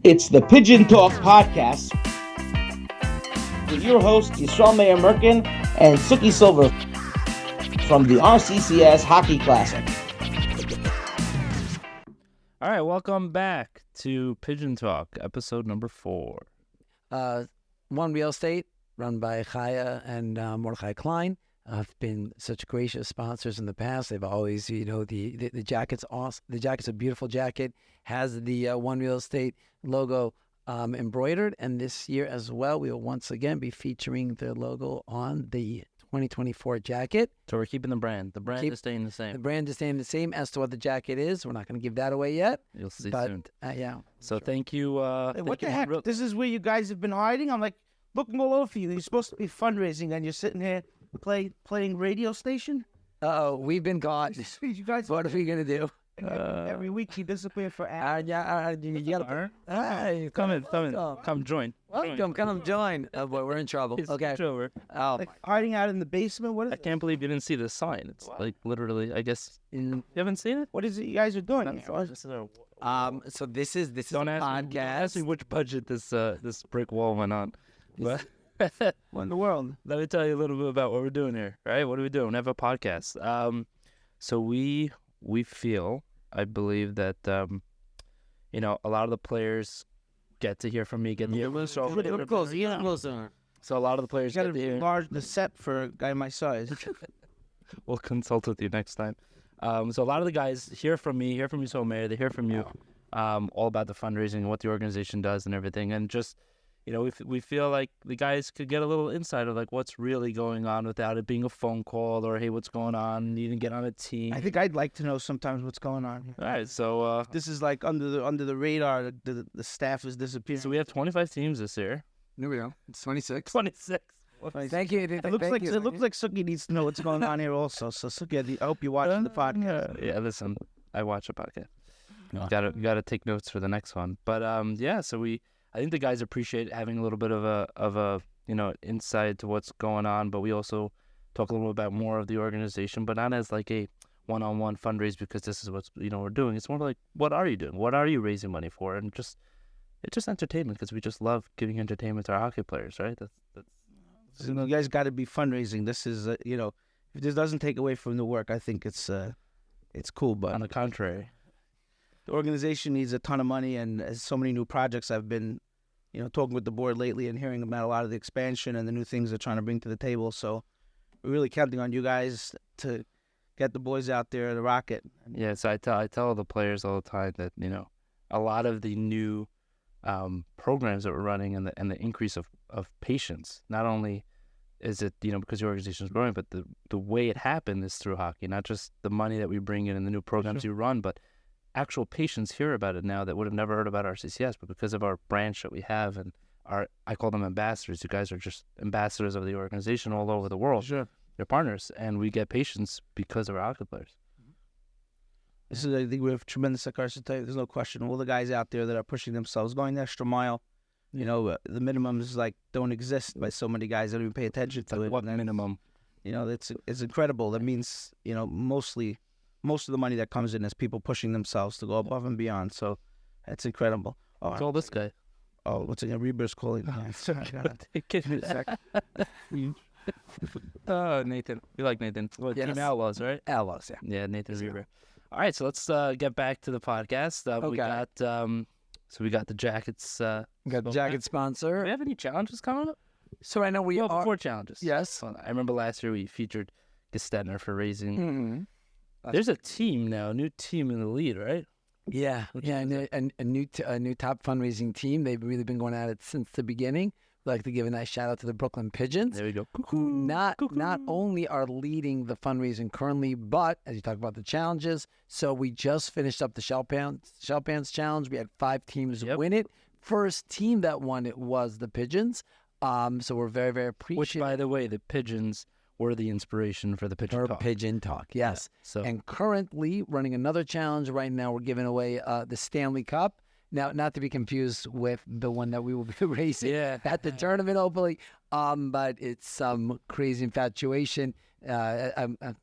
It's the Pigeon Talk podcast with your hosts Yisrael Meir Merkin and Suki Silver from the RCCS Hockey Classic. All right, welcome back to Pigeon Talk, episode number 4. One Real Estate, run by Chaya and Mordechai Klein, have been such gracious sponsors in the past. They've always, the jacket's awesome. The jacket's a beautiful jacket, has the One Real Estate logo embroidered, and this year as well, we will once again be featuring their logo on the 2024 jacket. So we're keeping the brand. The brand is staying the same. The brand is staying the same. As to what the jacket is, we're not going to give that away yet. You'll see but, soon. Yeah. So thank you. Hey, what the heck? This is where you guys have been hiding? I'm like looking all over for you. You're supposed to be fundraising, and you're sitting here playing radio station? We've been gone. You guys, What are we going to do? every week you disappear for hours. You gotta, hey, Come join. welcome, come join. Oh boy, we're in trouble. Okay. Over. Oh, Like hiding out in the basement? What is I it? can't believe you didn't see the sign. It's like literally, I guess, you haven't seen it? What is it you guys are doing? This is a- so this is Don't a ask podcast. me which budget this brick wall went on. But What in the world? let me tell you a little bit about what we're doing here, right? What are we doing? We have a podcast. So we feel, I believe that, a lot of the players get to hear from me. Look closer. So a lot of the players You get got to to hear. enlarge the set for a guy my size. We'll consult with you next time. So a lot of the guys hear from me so Mayor, they hear from you all about the fundraising and what the organization does and everything. And just, we feel like the guys could get a little insight of like what's really going on without it being a phone call or, hey, what's going on? You didn't get on a team. I think I'd like to know sometimes what's going on here. All right, so This is like under the radar. The staff is disappearing. we have 25 teams this year. Here we go. It's 26. 26. Thank you. It looks like Suki needs to know what's going on here also. So Suki, I hope you're watching the podcast. Yeah, listen, I watch a podcast. You gotta take notes for the next one. But so I think the guys appreciate having a little bit of a insight to what's going on. But we also talk a little bit about more of the organization, but not as like a one-on-one fundraise because this is what's we're doing. It's more like, what are you doing? What are you raising money for? And it's just entertainment because we just love giving entertainment to our hockey players, right? That's So, you guys got to be fundraising. This is, if this doesn't take away from the work, I think it's cool. But on the contrary. the organization needs a ton of money, and as so many new projects. I've been, talking with the board lately and hearing about a lot of the expansion and the new things they're trying to bring to the table. So we're really counting on you guys to get the boys out there to rock it. Yeah, so I tell the players all the time that a lot of the new programs that we're running and the increase of patients, not only is it because the organization is growing, but the way it happened is through hockey, not just the money that we bring in and the new programs you run, but actual patients hear about it now that would have never heard about RCCS, but because of our branch that we have and I call them ambassadors. You guys are just ambassadors of the organization all over the world. Sure. They're partners, and we get patients because of our hockey players. This is, I think we have tremendous success. There's no question. All the guys out there that are pushing themselves, going the extra mile. The minimums don't exist by so many guys that don't even pay attention to it. What minimum? It's incredible. That means most of the money that comes in is people pushing themselves to go above and beyond. So that's incredible. Oh, Call this guy. Oh, what's it? Reber's calling. Give me a sec. Nathan. You like Nathan? Well, Yes. Team Outlaws, right? Outlaws, yeah. Yeah, Nathan Reber. All right, so let's get back to the podcast. We Okay. got the jackets. We got the jacket Do sponsor. we have any challenges coming up? So I know we are. 4 challenges. Yes. Hold on. I remember last year we featured Gestetner for raising. Mhm. There's a team now, a new team in the lead, right? Yeah, and a new top fundraising team. They've really been going at it since the beginning. We'd like to give a nice shout out to the Brooklyn Pigeons, There we go. who not only are leading the fundraising currently, but as you talk about the challenges, so we just finished up the Shell Pants Challenge. We had 5 teams win it. First team that won it was the Pigeons. So we're very, very appreciative. Which, by the way, the Pigeons were the inspiration for the Pigeon Talk. Pigeon Talk, yes. So And currently running another challenge right now. We're giving away the Stanley Cup. Now, not to be confused with the one that we will be racing at the tournament, hopefully. But it's some crazy infatuation,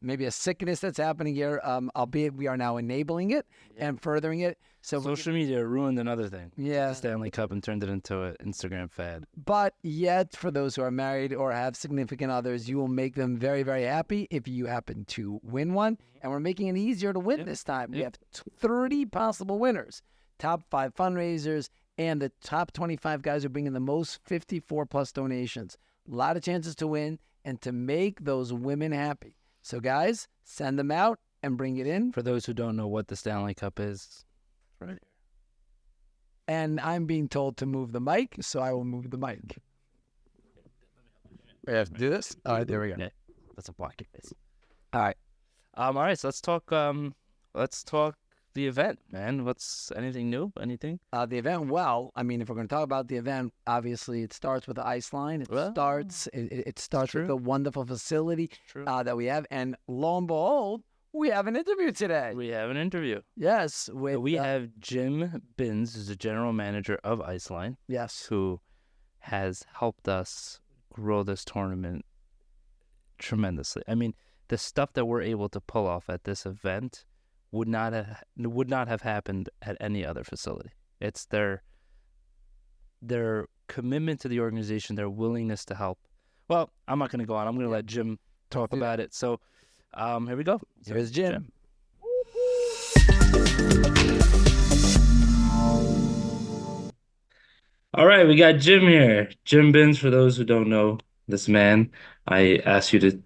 maybe a sickness that's happening here. Albeit we are now enabling it and furthering it. So Social media ruined another thing. yeah. The Stanley Cup and turned it into an Instagram fad. But yet, for those who are married or have significant others, you will make them very, very happy if you happen to win one. And we're making it easier to win this time. We have 30 possible winners, top 5 fundraisers, and the top 25 guys who bring in the most 54 plus donations. A lot of chances to win and to make those women happy. So, guys, send them out and bring it in. For those who don't know what the Stanley Cup is, right here. And I'm being told to move the mic, so I will move the mic. We have to do this? All right, there we go. Yeah, that's a block your face. All right. All right, so let's talk the event, man. What's anything new? Anything? The event, well, I mean, if we're going to talk about the event, obviously it starts with the ice line. It starts with the wonderful facility that we have. And lo and behold, we have an interview today. We have an interview. Yes. We have Jim Binns, who's the general manager of Iceline. Yes. Who has helped us grow this tournament tremendously. I mean, the stuff that we're able to pull off at this event would not have happened at any other facility. It's their commitment to the organization, their willingness to help. Well, I'm not going to go on. I'm going to let Jim talk about it. So here we go. Here's Jim. All right, we got Jim here. Jim Binns, for those who don't know this man, I ask you to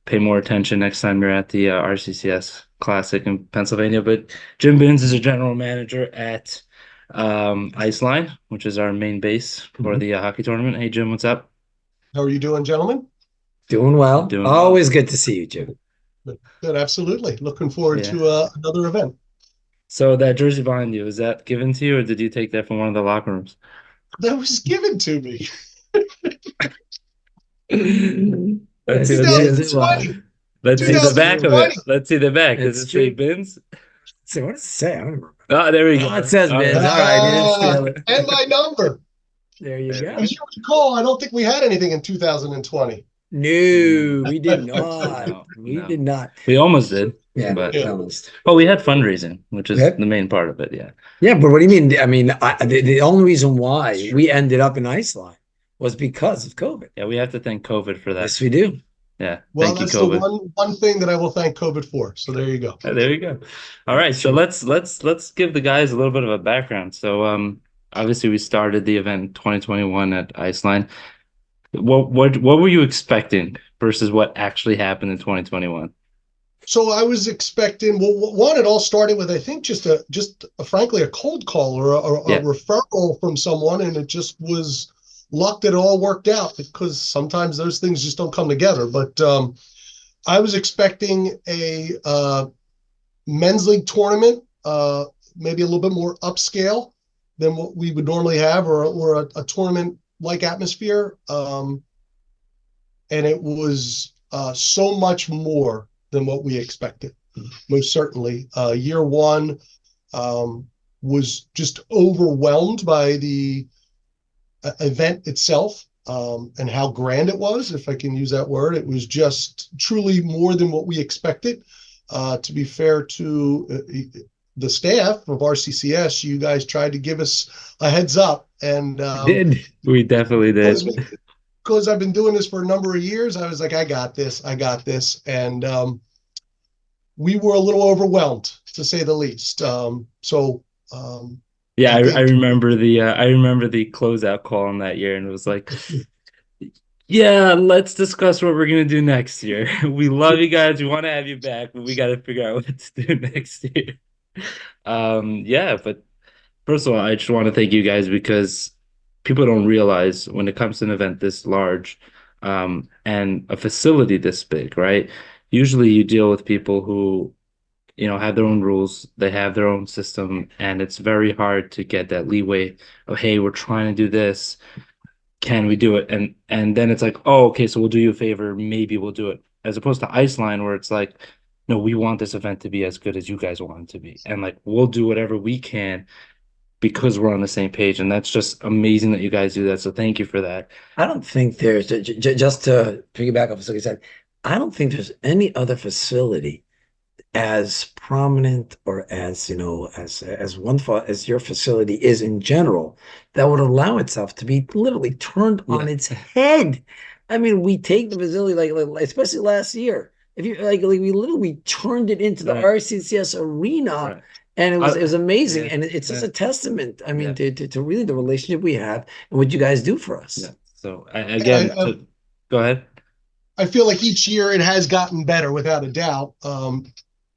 pay more attention next time you're at the RCCS Classic in Pennsylvania. But Jim Binns is a general manager at Iceline, which is our main base for the hockey tournament. Hey, Jim, what's up? How are you doing, gentlemen? Doing well. Always good to see you, Jim. Good, absolutely. Looking forward to another event. So that jersey behind you, is that given to you, or did you take that from one of the locker rooms? That was given to me. Let's see the back of it. Let's see the back. Does it say Binns? So what does it say? I don't remember. Oh, there we go. It says Binns. All right. And my number. There you go. As you recall, I don't think we had anything in 2020. No, we did not. We did not. We almost did. Yeah, but almost. Well, we had fundraising, which is the main part of it. Yeah. Yeah, but what do you mean? I mean, the only reason why we ended up in Iceline was because of COVID. Yeah, we have to thank COVID for that. Yes, we do. Yeah. Well, thank you, that's COVID. the one thing that I will thank COVID for. So there you go. There you go. All right, so let's give the guys a little bit of a background. So obviously we started the event in 2021 at Iceline. What were you expecting versus what actually happened in 2021? So I was expecting. Well, one, it all started with, I think, just frankly a cold call or a referral from someone, and it just was luck that it all worked out, because sometimes those things just don't come together. But I was expecting a men's league tournament, maybe a little bit more upscale than what we would normally have, or a tournament like atmosphere. And it was so much more than what we expected. Most certainly. Year one was just overwhelmed by the event itself, and how grand it was, if I can use that word. It was just truly more than what we expected. To be fair to the staff of RCCS, you guys tried to give us a heads up, and we definitely did. Because I've been doing this for a number of years, I was like, I got this, and we were a little overwhelmed, to say the least. Yeah, I remember the closeout call on that year, and it was like, yeah, let's discuss what we're gonna do next year. We love you guys. We want to have you back, but we got to figure out what to do next year. Yeah, but first of all, I just want to thank you guys, because people don't realize when it comes to an event this large, and a facility this big, right? Usually you deal with people who, have their own rules, they have their own system, and it's very hard to get that leeway of, hey, we're trying to do this. Can we do it? And then it's like, oh, okay, so we'll do you a favor. Maybe we'll do it. As opposed to Iceline, where it's like, no, we want this event to be as good as you guys want it to be. And like, we'll do whatever we can because we're on the same page. And that's just amazing that you guys do that. So thank you for that. I don't think there's, just to piggyback off what you said, I don't think there's any other facility as prominent or as, as wonderful as your facility is in general, that would allow itself to be literally turned on its head. I mean, we take the facility like especially last year. If you like we literally turned it into the Right. RCCS arena. Right. And it was amazing. Yeah, And it's just yeah. a testament, I mean, Yeah. to really the relationship we have and what you guys do for us. Yeah. So again, go ahead. I feel like each year it has gotten better without a doubt.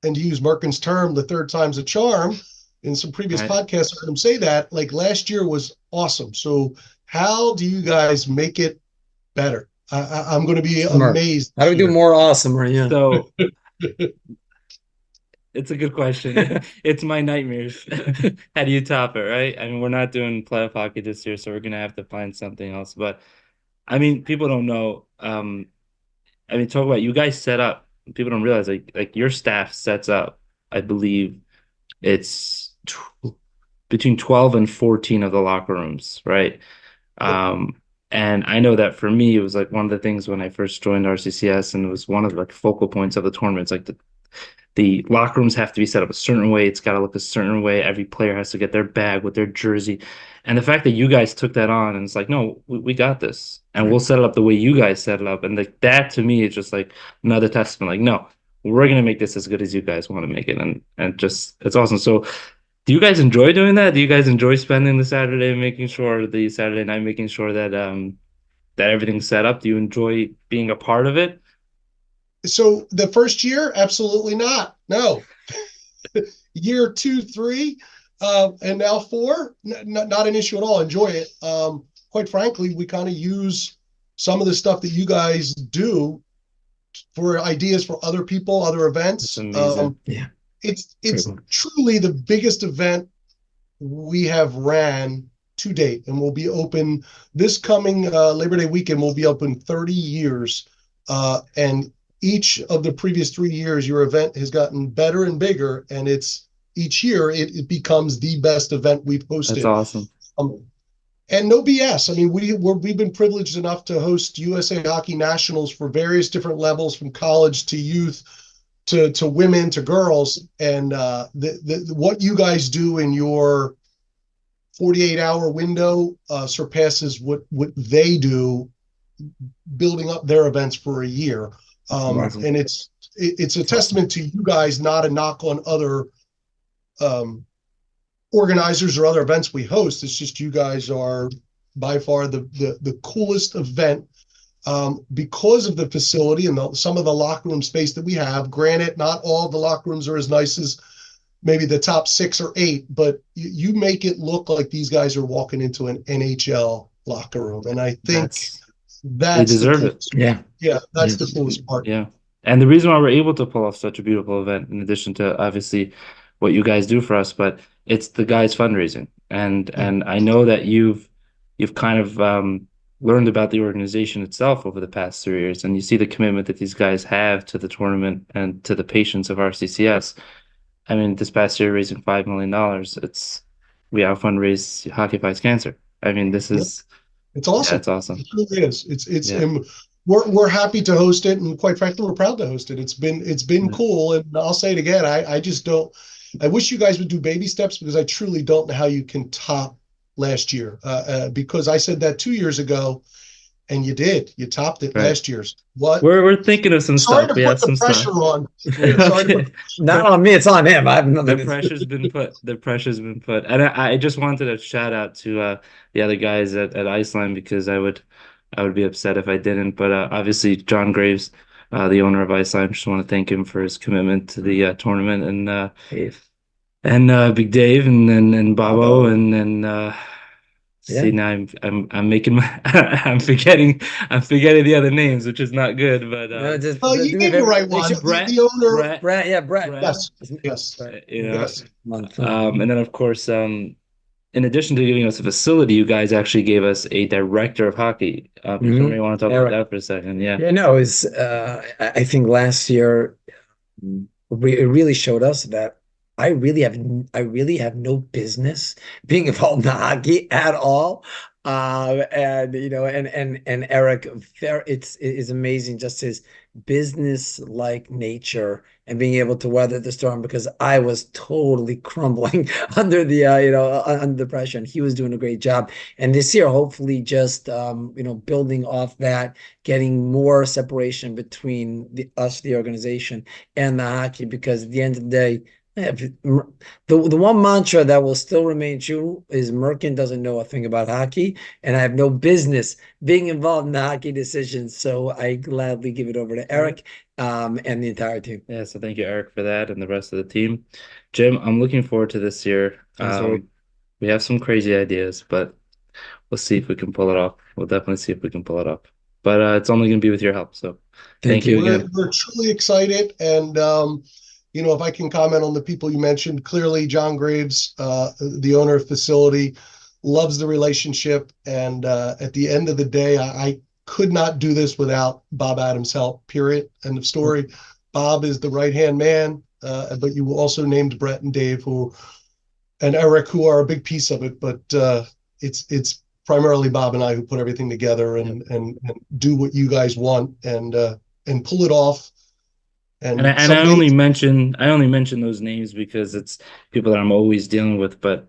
And to use Merkin's term, the third time's a charm. In some previous Right. podcasts, I heard him say that. Like last year was awesome. So how do you guys make it better? I'm going to be amazed. How do we do more awesomer? Yeah. So it's a good question. It's my nightmares. How do you top it, right? I mean, we're not doing playoff hockey this year, so we're gonna have to find something else. But I mean, people don't know. I mean, talk about you guys set up. People don't realize like your staff sets up. I believe it's between 12 and 14 of the locker rooms, right? And I know that for me, it was like one of the things when I first joined RCCS, and it was one of the like focal points of the tournament. It's like the locker rooms have to be set up a certain way. It's got to look a certain way. Every player has to get their bag with their jersey. And the fact that you guys took that on and it's like, no, we got this. And we'll set it up the way you guys set it up. And like that to me is just like another testament. Like, no, we're going to make this as good as you guys want to make it. And just, it's awesome. So do you guys enjoy doing that? Do you guys enjoy spending the Saturday making sure the Saturday night, making sure that, that everything's set up? Do you enjoy being a part of it? So the first year, absolutely not. No. Year 2, 3, and now 4, not an issue at all. Enjoy it. Quite frankly, we kind of use some of the stuff that you guys do for ideas for other people, other events. Yeah. It's truly the biggest event we have ran to date, and will be open this coming Labor Day weekend. Will be open 30 years, and each of the previous 3 years, your event has gotten better and bigger, and it's each year it becomes the best event we've hosted. That's awesome. And no BS. I mean, we've been privileged enough to host USA Hockey Nationals for various different levels, from college to youth to women to girls, and what you guys do in your 48-hour window surpasses what they do building up their events for a year. And it's a testament to you guys, not a knock on other organizers or other events we host. It's just you guys are by far the coolest event because of the facility and some of the locker room space that we have. Granted, not all the locker rooms are as nice as maybe the top 6 or 8, but you make it look like these guys are walking into an NHL locker room. And I think that's they deserve it. Yeah, that's the coolest part. Yeah. And the reason why we're able to pull off such a beautiful event, in addition to obviously what you guys do for us, but it's the guys fundraising. And I know that you've kind of learned about the organization itself over the past 3 years, and you see the commitment that these guys have to the tournament and to the patients of RCCS. I mean, this past year raising $5 million, we out fundraise Hockey Fights Cancer. I mean, this is it's awesome. That's awesome. It really is. We're happy to host it, and quite frankly, we're proud to host it. It's been cool, and I'll say it again. I just don't. I wish you guys would do baby steps, because I truly don't know how you can top last year. Because I said that 2 years ago, and you did. You topped it last year's. What? We're thinking of some Sorry stuff. to put the pressure on. Sorry to put Not on me, it's on him. I have nothing. The pressure's been put. The pressure's been put. And I just wanted to shout out to the other guys at Iceland, because I would be upset if I didn't. But obviously John Graves, the owner of Iceland, just want to thank him for his commitment to the tournament, and Big Dave and Bobo and see, now I'm making I'm forgetting the other names, which is not good. But you gave the right one. The owner, Brett. Yes. Yes. And then of course, in addition to giving us a facility, you guys actually gave us a director of hockey. Somebody want to talk about that for a second? Yeah. Yeah. No, it's I think last year it really showed us that I really have no business being involved in hockey at all. And Eric, it's amazing just his business-like nature and being able to weather the storm, because I was totally crumbling under the under the pressure, and he was doing a great job. And this year, hopefully, just building off that, getting more separation between the organization, and the hockey, because at the end of the day, the one mantra that will still remain true is Merkin doesn't know a thing about hockey, and I have no business being involved in the hockey decisions. So I gladly give it over to Eric and the entire team. Yeah, so thank you, Eric, for that, and the rest of the team. Jim, I'm looking forward to this year. We have some crazy ideas, but we'll see if we can pull it off. We'll definitely see if we can pull it off. But it's only going to be with your help. So thank you again. We're truly excited, and if I can comment on the people you mentioned, clearly John Graves, the owner of the facility, loves the relationship. And at the end of the day, I could not do this without Bob Adams' help, period. End of story. Bob is the right-hand man, but you also named Brett and Dave and Eric, who are a big piece of it. But it's primarily Bob and I who put everything together and do what you guys want and pull it off. And I only mention those names because it's people that I'm always dealing with. But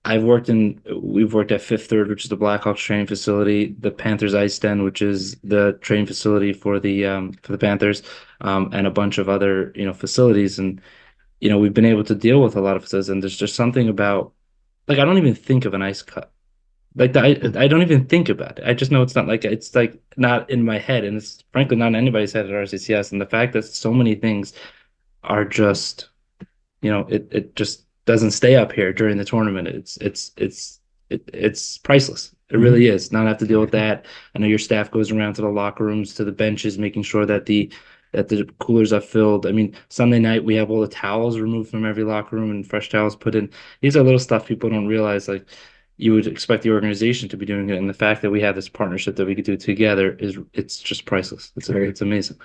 we've worked at Fifth Third, which is the Blackhawks training facility, the Panthers Ice Den, which is the training facility for the Panthers, and a bunch of other facilities. And we've been able to deal with a lot of facilities. And there's just something about, like, I don't even think of an ice cut. Like I don't even think about it. I just know it's like not in my head, and it's frankly not in anybody's head at RCCS. And the fact that so many things are just, it just doesn't stay up here during the tournament. It's priceless. It really is. Not have to deal with that. I know your staff goes around to the locker rooms, to the benches, making sure that the coolers are filled. I mean, Sunday night we have all the towels removed from every locker room and fresh towels put in. These are little stuff people don't realize. Like, you would expect the organization to be doing it, and the fact that we have this partnership that we could do together it's just priceless. It's amazing.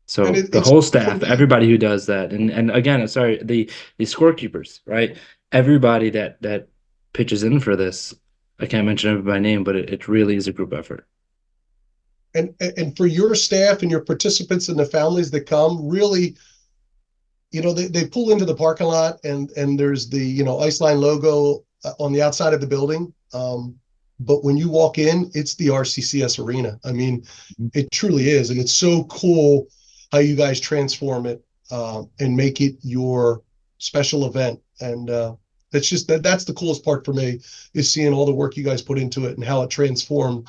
So the whole staff, everybody who does that, and again, sorry, the scorekeepers, right? Everybody that pitches in for this, I can't mention everybody by name, but it really is a group effort. And for your staff and your participants and the families that come, really, they pull into the parking lot and there's the Iceline logo on the outside of the building. But when you walk in, it's the RCCS arena. I mean, it truly is. And it's so cool how you guys transform it and make it your special event. And it's just that's the coolest part for me, is seeing all the work you guys put into it and how it transformed.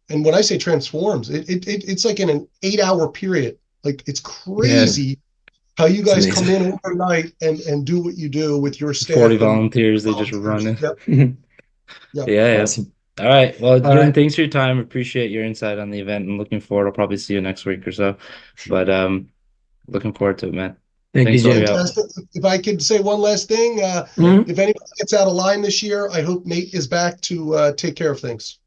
And when I say transforms, it's like in an 8-hour period. Like, it's crazy how you guys come in overnight and do what you do with your staff. 40 volunteers, they just run it. Yep. Yeah. Awesome. All right. Well, Jim, thanks for your time. Appreciate your insight on the event, and looking forward. I'll probably see you next week or so. But looking forward to it, man. Thanks you, Jim. If I could say one last thing, if anybody gets out of line this year, I hope Nate is back to take care of things.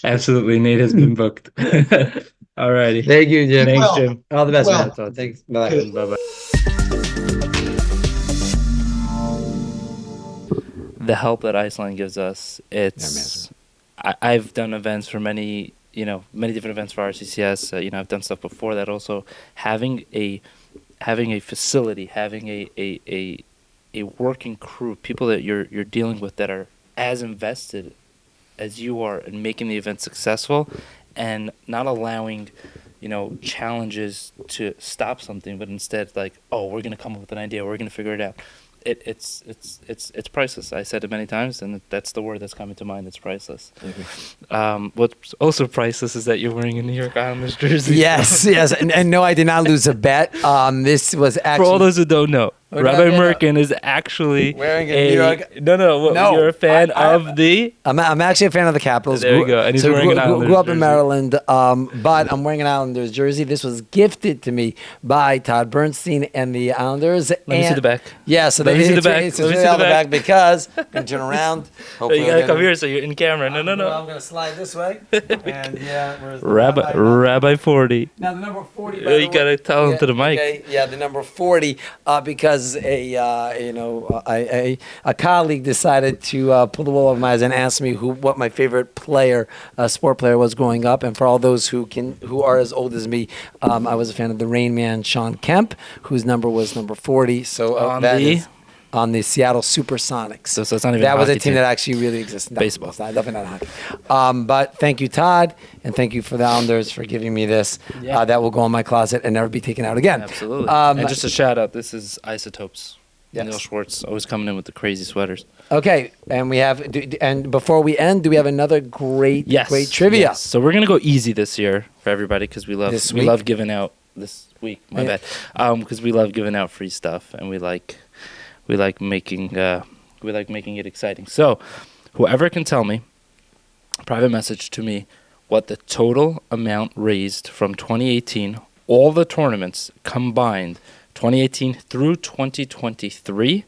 Absolutely. Nate has been booked. All righty. Thank you, Jim. Thanks, Jim. All the best, man. Thanks. Bye. Bye-bye. The help that Iceland gives us, I've done events for many different events for RCCS. I've done stuff before that also. Having a facility, having a working crew, people that you're dealing with that are as invested as you are in making the event successful, and not allowing challenges to stop something, but instead like, oh, we're gonna come up with an idea, we're gonna figure it out. It's priceless. I said it many times, and that's the word that's coming to mind. It's priceless. What's also priceless is that you're wearing a New York Islanders jersey. Yes, and no, I did not lose a bet. This was actually, for all those who don't know, Rabbi Merkin is actually wearing a New York. No. You're a fan of the. I'm actually a fan of the Capitals. There you go. And he's wearing an Islanders grew up in jersey. Maryland, but I'm wearing an Islanders jersey. This was gifted to me by Todd Bernstein and the Islanders. Let me see the back. Yeah, so Let me see the back. It's really on the back because I'm gonna turn around. You gotta come here so you're in camera. No. I'm gonna slide this way. And where's the Rabbi 40. Now the number 40. You gotta tell him to the mic. Okay, yeah, the number 40, because was a colleague decided to pull the wool over my eyes and ask me what my favorite player, sport player, was growing up. And for all those who are as old as me, I was a fan of the Rain Man, Sean Kemp, whose number was number 40. So on the Seattle Supersonics. So it's not even that was a hockey team that actually really existed. No, Baseball. it's not, definitely not hockey. But thank you, Todd, and thank you for the Islanders for giving me this. Yeah. That will go in my closet and never be taken out again. Absolutely. And just a shout out, this is Isotopes. Yes. Neil Schwartz always coming in with the crazy sweaters. Okay, and we have, and before we end, do we have another great trivia? Yes. So we're gonna go easy this year for everybody because we love giving out this week. My bad. Because we love giving out free stuff and we like making it exciting. So, whoever can tell me, private message to me, what the total amount raised from 2018, all the tournaments combined, 2018 through 2023,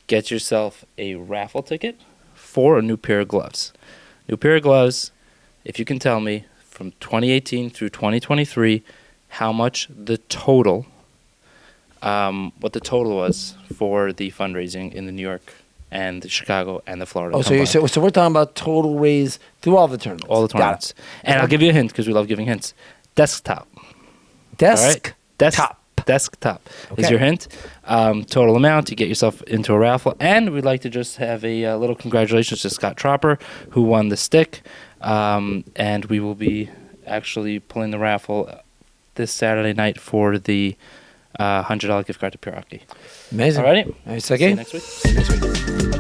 get yourself a raffle ticket for a new pair of gloves. New pair of gloves, if you can tell me, from 2018 through 2023, how much the total what the total was for the fundraising in the New York and the Chicago and the Florida. Oh, so we're talking about total raise through all the tournaments. All the tournaments. And I'll give you a hint because we love giving hints. Desktop. Desktop. Desktop is Okay. your hint. Total amount to get yourself into a raffle. And we'd like to just have a little congratulations to Scott Tropper, who won the stick. And we will be actually pulling the raffle this Saturday night for the $100 gift card to Pure Hockey. Amazing. All righty. Nice. See you Okay. next week.